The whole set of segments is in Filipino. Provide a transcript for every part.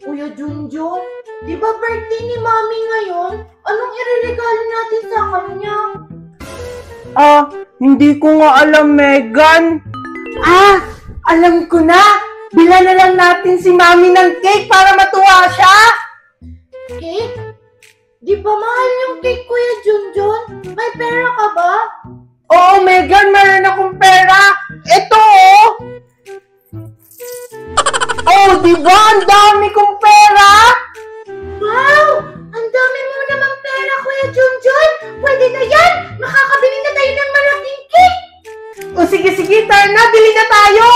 Kuya Junjun, di ba birthday ni Mami ngayon? Anong ireregalo natin sa kanya? Hindi ko nga alam, Megan. Alam ko na! Bilan na lang natin si Mami ng cake para matuwa siya! Cake? Di ba mahal yung cake, Kuya Junjun? May pera ka ba? Oo, Megan, meron akong pera! Ito, oh! Oh, di ba? Ang dami kong pera! Wow! Ang dami mo namang pera, Kuya Junjun! Pwede na yan! Makakabili na tayo ng malaking cake! O sige, tara na! Bili na tayo!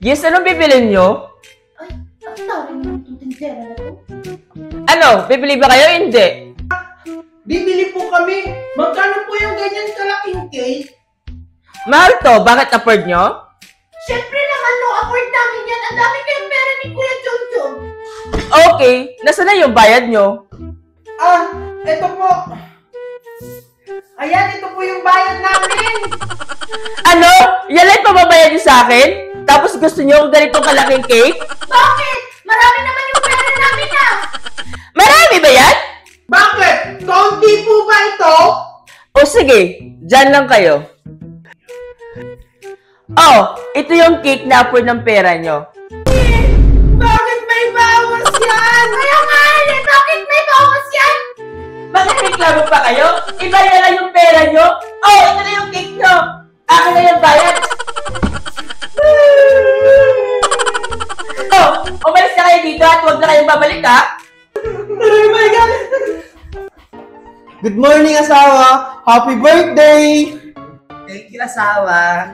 Yes, anong bibilin nyo? Ay, ang tawag mo itong tindera na to? Ano, bibili ba kayo? Hindi. Bibili po kami! Magkano po yung ganyan kalaking cake? Mahal to, bakit afford nyo? Siyempre naman, no afford namin yan! Ang dami kayong pera ni Kuya Junjun! Okay, nasa na yung bayad nyo? Ito po! Ayan, ito po yung bayad namin! Ano? Yan lang pababayad nyo sa akin? Tapos gusto nyo yung ganitong kalaking cake? Bakit? Marami naman yung pera namin Marami ba yan? Bakit? Kaunti po ba ito? O sige, dyan lang kayo. Oh, ito yung cake na afford ng pera nyo. Bakit may bawas yan? Kaya nga, bakit may bawas yan? Bakit reklamo pa kayo? Iba na lang yung pera nyo. Oh, ito na yung cake nyo. Akin na yung bayad. Oh, umalis na kayo dito at huwag na kayong babalik ha. Oh my God! Good morning, asawa! Happy birthday! Thank you, asawa.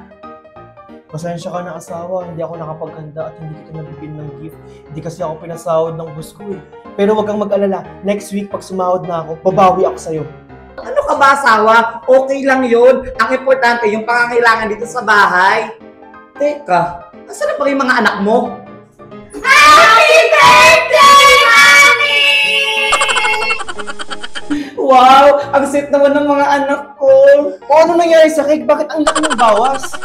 Pasensya ka na, asawa. Hindi ako nakapaghanda at hindi kita nabigyan ng gift. Hindi kasi ako pinasahod ng boss ko eh. Pero wag kang mag-alala. Next week, pag sumahod na ako, babawi ako sa'yo. Ano ka ba, asawa? Okay lang yun. Ang importante, yung pangangailangan dito sa bahay. Teka, asan na pa yung mga anak mo? Happy birthday, Mami! Wow! Ang sweet naman ng mga anak ko. O ano nangyari sa cake? Bakit ang laki ng bawas?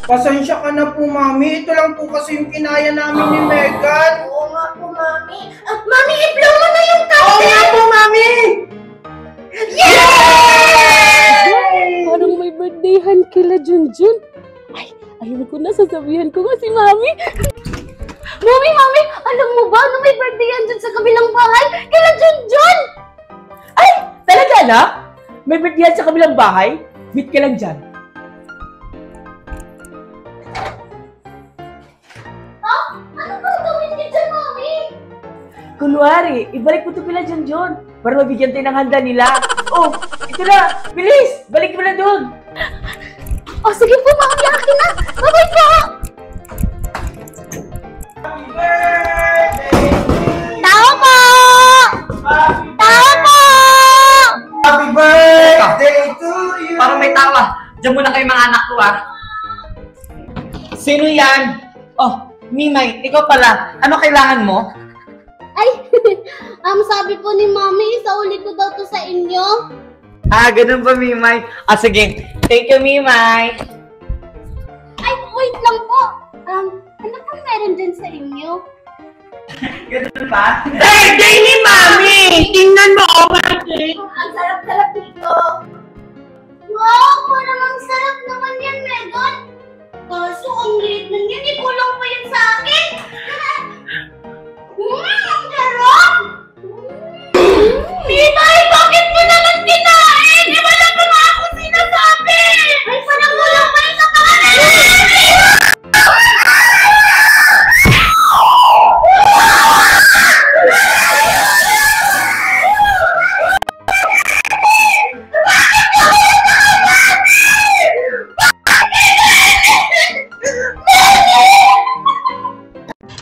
Pasensya ka na po, Mami. Ito lang po kasi yung kinaya namin ni Megan. Oo nga po, Mami. Mami, i-blow mo na yung Oo candle! nga po, Mami! Parang may birthdayhan kila Junjun. Ay, ayun ko na, sasabihan ko nga si Mami. Mami, alam mo ba na may birthday yan dyan sa kabilang bahay? Kila Junjun! Ay, talaga na? May birthday yan sa kabilang bahay? Meet ka lang dyan. Ano ba gawin niyo dyan, Mami? Kunwari, ibalik mo ito kila Junjun para mabigyan tayo ng handa nila. Oh, ito na! Bilis! Balik mo na doon! O sige po, Mami, akin na! Bye-bye po! Happy birthday! Tao po! Tao po! Happy birthday to you! Parang may tawa. Diyan muna kayo mga anak ko, ah. Sino yan? Oh, Mimay, ikaw pala. Ano kailangan mo? Ay, sabi po ni Mami, isauli ko daw to sa inyo. Ganun ba, Mimay? Sige. Thank you, Mimay. Ay, wait lang po. Ano pang meron dyan sa inyo? Ganun ba? Birthday ni Mami! Tingnan mo, oh my God! Ang sarap-sarap dito! Wow, parang ang sarap naman yan, Megan. Kaso, ang liit na yan, ikulang pa yan sa akin. Ang sarap! Mimay, bakit mo naman kinain? Eh, wala pa nga ako sinasabi! Ay, parang wala pa yung sa kanan.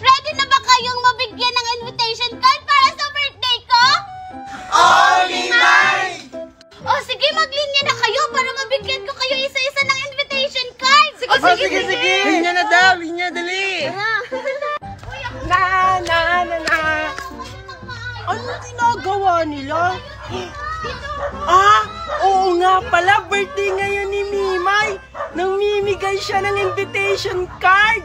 Ready na ba kayong mabigyan ng invitation card para sa birthday ko? O sige, maglinya na kayo para mabigyan ko kayo isa-isa ng invitation card. Sige. Linya na daw! Linya, dali! Ano ginagawa nila? Oo nga pala, birthday ngayon ni Mimay. Nang mimigay siya ng invitation card.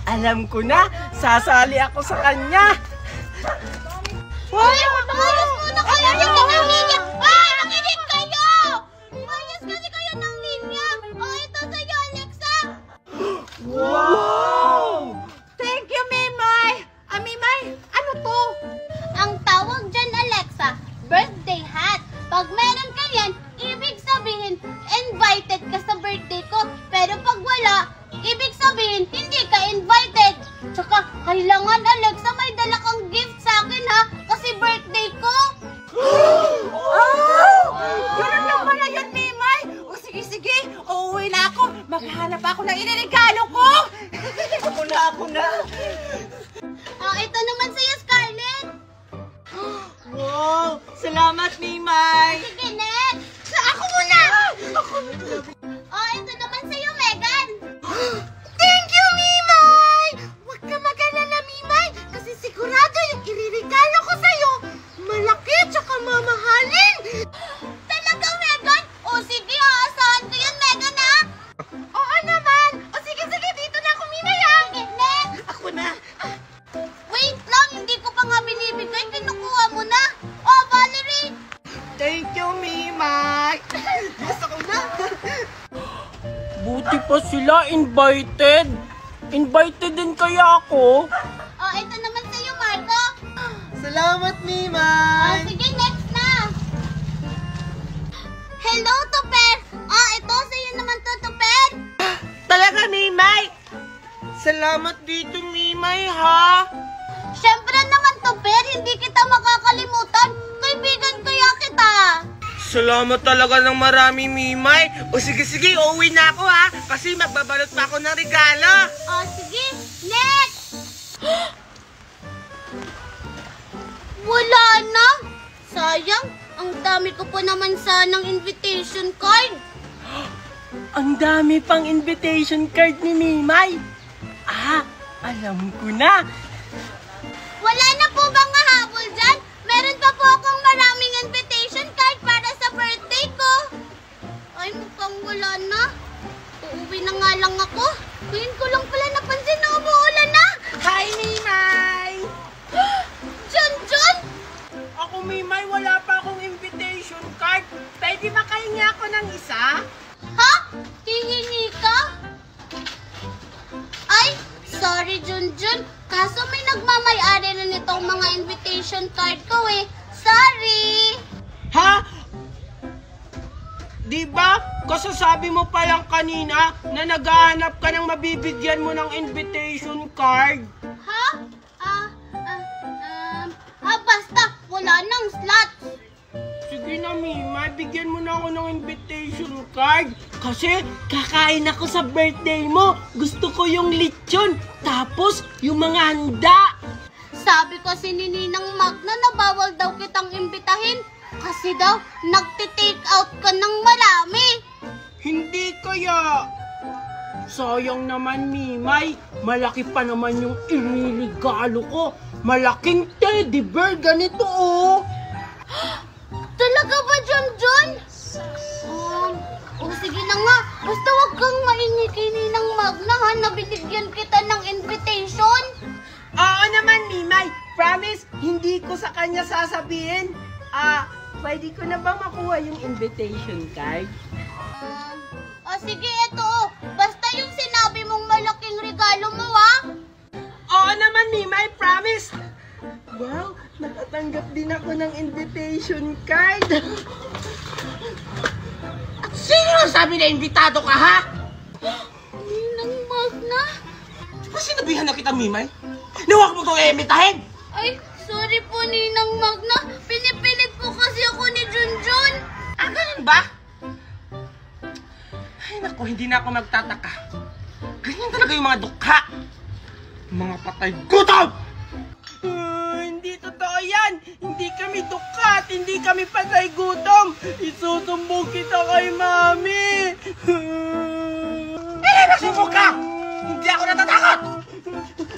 Alam ko na, sasali ako sa kanya. Ay, umayos muna kayo ng linya! Ay, nakinig kayo! Umayos kasi kayo ng linya! O, ito sa'yo, Alexa! Wow! Thank you, Mimay! Mimay, ano to? Ang tawag dyan, Alexa, birthday hat. Pag meron ka yan, ibig sabihin, invited ka sa birthday ko. Pero pag wala, ibig sabihin, hindi ka invited. Tsaka, kailangan, Alexa, may dala kang gift sa akin, ha? Kasi birthday ko. Ganun lang pala yun, Mimay! O sige, uuwi na ako. Maghahanap ako ng iniregalo ko. Ako na. Ito naman sa'yo, Scarlett. Wow! Salamat, Mimay! Sige, next. Ako muna. Ito naman sa'yo, Megan. Thank you, Mimay! Huwag ka mag-alala, Mimay, kasi sigurado yung iririgalo ko sa'yo, malaki tsaka mamahalin! Talaga, Megan? Sige, aasahan ko yun, Megan, ha? Oo naman! O sige, dito na ako, Mimay, ha? Sige, next. Ako na! Wait lang, hindi ko pa nga binibigay. Kinukuha mo na. Valerie. Thank you, Mimay! Gusto ko na! Buti pa sila invited. Invited din kaya ako. Ito naman sa'yo, Marco. Salamat, Mimay! Sige, next na. Hello, Tupper. Ito sa'yo naman to, Tupper. Talaga, Mimay! Salamat dito, Mimay, ha? Siyempre naman, Tupper, hindi kita makakalimutan. Kaibigan kaya kita. Salamat talaga ng marami, Mimay. O sige, uuwi na ako, ha? Kasi magbabalot pa ako ng regalo. Sige, next. Wala na. Sayang, ang dami ko pa naman sanang invitation card. Ang dami pang invitation card ni Mimay. Alam ko na. Wala na po bang hahabol dyan? Meron pa po akong maraming invitation card para sa birthday ko. Ay, mukhang wala na. Uuwi na nga lang ako. Ngayon ko lang pala napansin na umuulan na. Hi, Mimay! Junjun! Ako, Mimay, wala pa akong invitation card. Pwede makahingi ako ng isa? Ha? Hihingi ka? Ay, sorry, Junjun. Kaso may nagmamay-ari na nitong mga invitation card ko eh. Sorry! Ha? Diba? Kasasabi mo pa lang kanina na naghahanap ka ng mabibigyan mo ng invitation card. Ha? Basta, wala nang slot. Sige na, Mima, bigyan mo na ako ng invitation card. Kasi kakain ako sa birthday mo. Gusto ko yung lechon, tapos yung mga handa. Sabi kasi ni Ninang Magna na bawal daw kitang imbitahin. Kasi daw, nagtitake out ka ng marami. Hindi kaya. Sayang naman, Mimay. Malaki pa naman yung iniligalo ko. Malaking teddy bear, ganito oh. Talaga ba, Junjun? Sige na nga. Basta wag kang maingi kay Ninang Magna ha, na binigyan kita ng invitation. Oo naman, Mimay. Promise, hindi ko sa kanya sasabihin. Pwede ko na ba makuha yung invitation card? Sige, ito. Basta yung sinabi mong malaking regalo mo, ha? Oo naman, Mimay. Promise. Wow, natatanggap din ako ng invitation card. Sino sabi na invitado ka, ha? Ninang Magna? Sinabihan na kita, Mimay. Huwag mo kong iimbitahin. Ay, sorry po, Ninang Magna. Pinipilit po kasi ako ni Junjun. Ganun ba? Ay, naku, hindi na ako magtataka. Ganyan talaga yung mga dukha. Mga patay gutom! Hindi totoo yan! Hindi kami dukha at hindi kami patay gutom! Isusumbong kita kay Mami! Nasumbong ka! Hindi ako natatakot!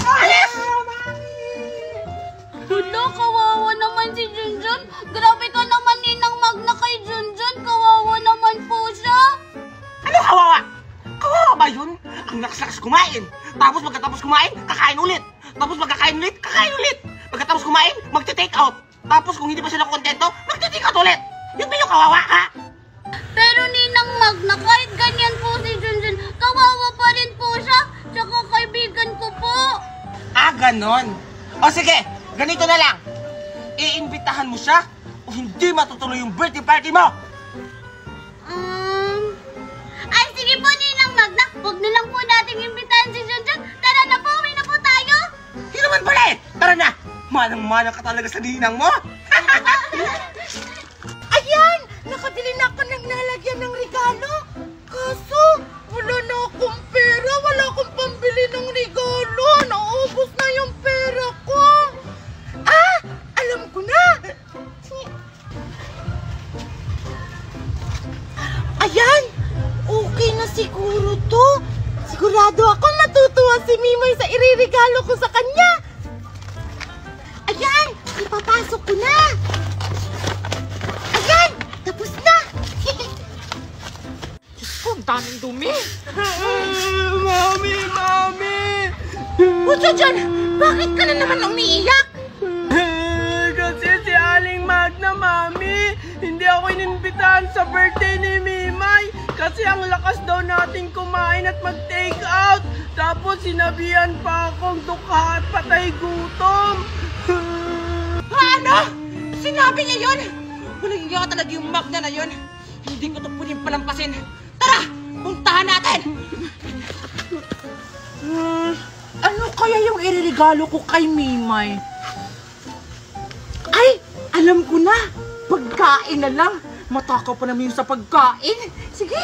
Alis! Hala, kawawa naman si Junjun. Grabe ka naman, Ninang Magna, kay Junjun. Kawawa naman po siya. Ano kawawa? Kawawa ba yun? Ang lakas-lakas kumain. Tapos kumain, kakain ulit. Tapos magkakain ulit, kakain ulit. Pagkatapos kumain, magte-take out. Tapos kung hindi pa sila kontento, magte-take out ulit. Yung pinyo kawawa ka. Pero Ninang Magna, kahit ganyan po si Junjun, kawawa pa rin po siya. Tsaka kaibigan ko po. Ah, ganon. O sige, ganito na lang. Iimbitahan mo siya o hindi matutuloy yung birthday party mo. Ay, sige po Ninang Magna. Huwag na lang po nating imbitahan si Junjun. Tara na po, uwi na po tayo. Hindi naman pala eh. Tara na. Manang-manang ka talaga sa ninang mo. Ayan! Nakabili na ako ng lalagyan ng regalo. Kaso, wala na akong pera. Wala akong pambili ng regalo. Naubos na yung pera ko. Ah! Alam ko na! Ayan! Okay na siguro to. Sigurado ako matutuwa si Mimoy sa iririgalo ko sa kanya. Ayan! Ipapasok ko na. Ayan! Tapos na! Diyos ko, ang daming dumi. Mami, Mami! Puso dyan! Bakit ka na naman umiiyak? Kasi si Aling Magna, Mami, hindi ako inimbitahan sa birthday ni Mimay. Kasi ang lakas daw natin kumain at mag-take out. Tapos sinabihan pa akong dukha at patay gutom. Ano? Sinabi niya yun? Walang iya talaga yung Magna na yun. Hindi ko ito pwedeng palampasin. Tara! Puntahan natin! Ano kaya yung iririgalo ko kay Mimay? Ay! Alam ko na! Pagkain na lang! Matakaw pa naman yung sa pagkain! Sige!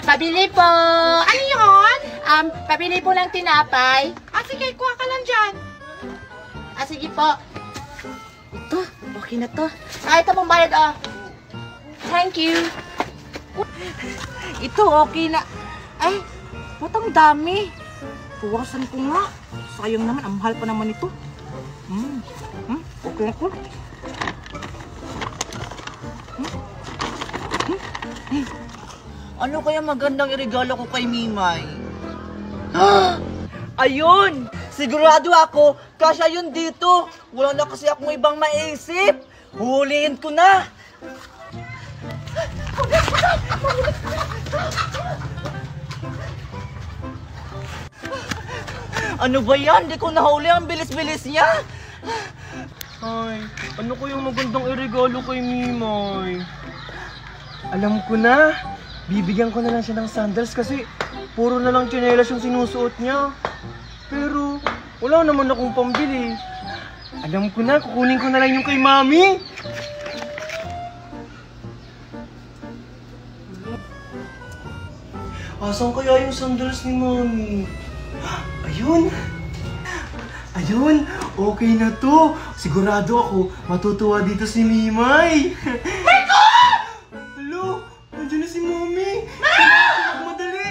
Pabili po. Ano yun? Pabili po ng tinapay. Ah, sige, kuha ka lang dyan. Sige po. Ito, okay na to. Ito mong bayad, Thank you. Ito, okay na. Ay, ba't ang dami? Puwasan ko nga. Sayang naman, ang mahal pa naman ito. Okay na ko. Ano kaya magandang iregalo ko kay Mimay? Ayun! Sigurado ako, kasya yun dito. Wala na kasi akong ibang maisip. Huliin ko na. Ano ba yan? Di ko nahuli. Ang bilis-bilis niya. Ay, ano ko yung magandang iregalo kay Mimay? Alam ko na. Bibigyan ko na lang siya ng sandals kasi puro na lang tsinelas yung sinusuot niya. Pero wala naman akong pambili. Alam ko na, kukunin ko na lang yung kay Mami. Asan kaya yung sandals ni Mami? Ayun! Ayun! Okay na to! Sigurado ako, matutuwa dito si Mimay! Marco! Hello? Nandiyan na si Mami! Madali!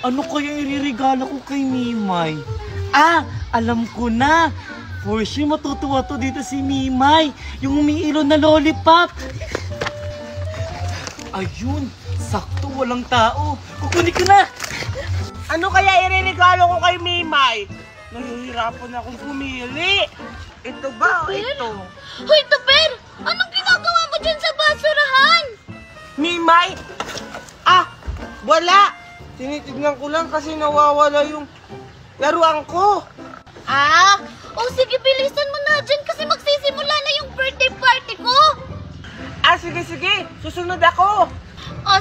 Ano kaya iririgalo ko kay Mimay? Alam ko na. For sure matutuwa to dito si Mimay. Yung umiilo na lollipop. Ayun, sakto walang tao. Kukunin ko na. Ano kaya iririgalo ko kay Mimay? Nahihirapan akong pumili. Ito ba o ito? Hoy, Tupper! Anong ginagawa mo dyan sa basurahan? Mimay? Wala! Tinitignan ko lang kasi nawawala yung laruan ko. Sige, bilisan mo na dyan kasi magsisimula na yung birthday party ko. Sige. Susunod ako.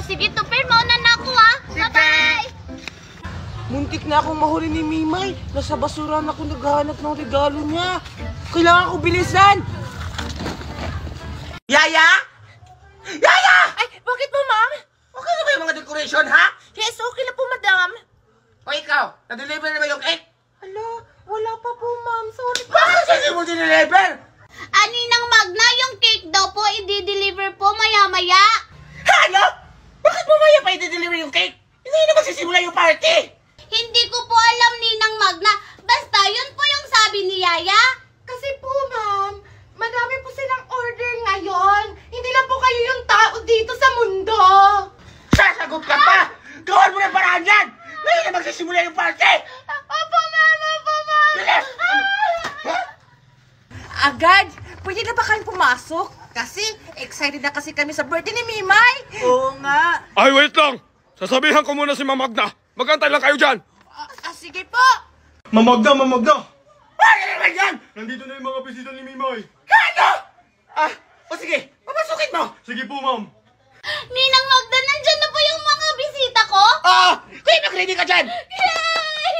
Sige, Tupper, mauna na ako, ha? Bye-bye! Muntik na akong mahuli ni Mimay. Nasa basurahan ako naghahanap ng regalo niya. Kailangan ko bilisan. Yaya? Yaya! Ay, bakit po, ma'am? Okay na ba yung mga decoration, ha? Yes, okay na po, madam. O ikaw, na-deliver na ba yung cake? Hala, wala pa po, ma'am. Sorry po. Bakit hindi mo dineliver? Ninang Magna, yung cake daw po, i-deliver po maya-maya. Ano? Bakit mamaya pa i-deliver yung cake? Hindi na magsisimula yung party. Hindi ko po alam, Ninang Magna. Basta, yun po yung sabi ni Yaya. Kasi po, ma'am, madami po silang order ngayon. Hindi lang po kayo yung tao dito sa mundo. Sasagot ka pa! Gawin mo na paraan yan! Ngayon na magsisimula Opo, ma'am! Opo, ma'am! Agad, pwede na ba kayong pumasok? Kasi excited na kasi kami sa birthday ni Mimay. Oo nga. Ay, wait lang! Sasabihan ko muna si Ma'am Magda. Magantay lang kayo dyan! Sige po. Ma'am Magda! Ma'am Magda! Ano naman yan? Nandito na yung mga bisita ni Mimay. O sige, papasukin mo! Sige po, ma'am. Ninang Magda, nandyan na po yung mga bisita ko? Kuya, mag-ready ka dyan! Yay!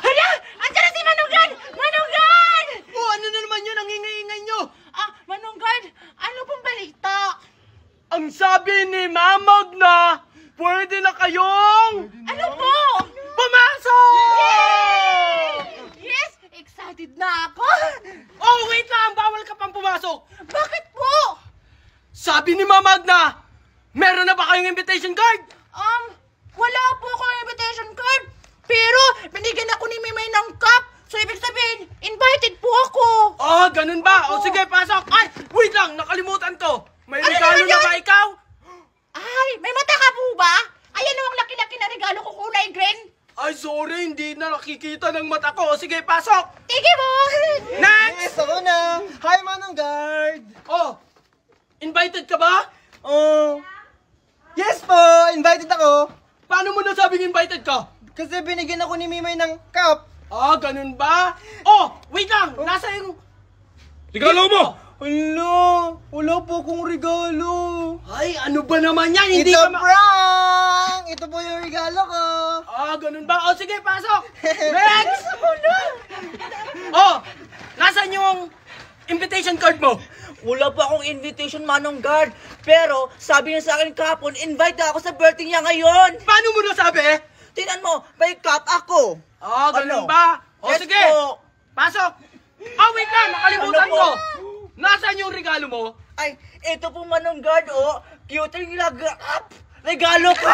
Hala! Andiyan na si Manunggad! Manunggad! Oh, ano na naman yun? Ang ingay-ingay nyo! Manunggad, ano pong balita? Ang sabi ni Mamag na pwede na kayong Ano po? pumasok! Yes! Excited na ako! Oh, wait lang! Bawal ka pang pumasok! Bakit po? Sabi ni Mamag na meron na ba kayong invitation card? Wala po akong invitation card. Pero, binigyan ako ni Mimay ng cup. So, ibig sabihin, invited po ako. Oh, ganun ba? O sige, pasok! Ay, wait lang! Nakalimutan ko! May Ano regalo naman na yan? ba ikaw? Ay, may mata ka po ba? Ayan o ang laki-laki na regalo ko, kulay green. Ay, sorry, hindi na nakikita ng mata ko. O sige, pasok! Sige po. Next! Ako na. Hi, Manong Guard. Oh, invited ka ba? Oh. Yes po, invited ako. Paano mo nasabing invited ka? Kasi binigyan ako ni Mimay ng cup. Ah, ganun ba? Oh, wait lang! Nasa yung... Regalo mo! Wala po akong regalo. Ay, ano ba naman yan? Hindi It's ka a prank! Ito po yung regalo ko. Ah, ganun ba? O sige, pasok! Next! Oh, nasan yung invitation card mo? Wala pa akong invitation, Manong Guard. Pero, sabi niya sa akin kahapon, invite ako sa birthday niya ngayon. Paano mo nasabi? Tingnan mo, may cup ako. Ah, ganun Ano? ba? O Yes sige, po. pasok! Oh, wait lang! Nakalimutan Ano po? ko! Nasaan yung regalo mo? Ay, ito po, Manong Guard, oh. Cute yung regalo ko.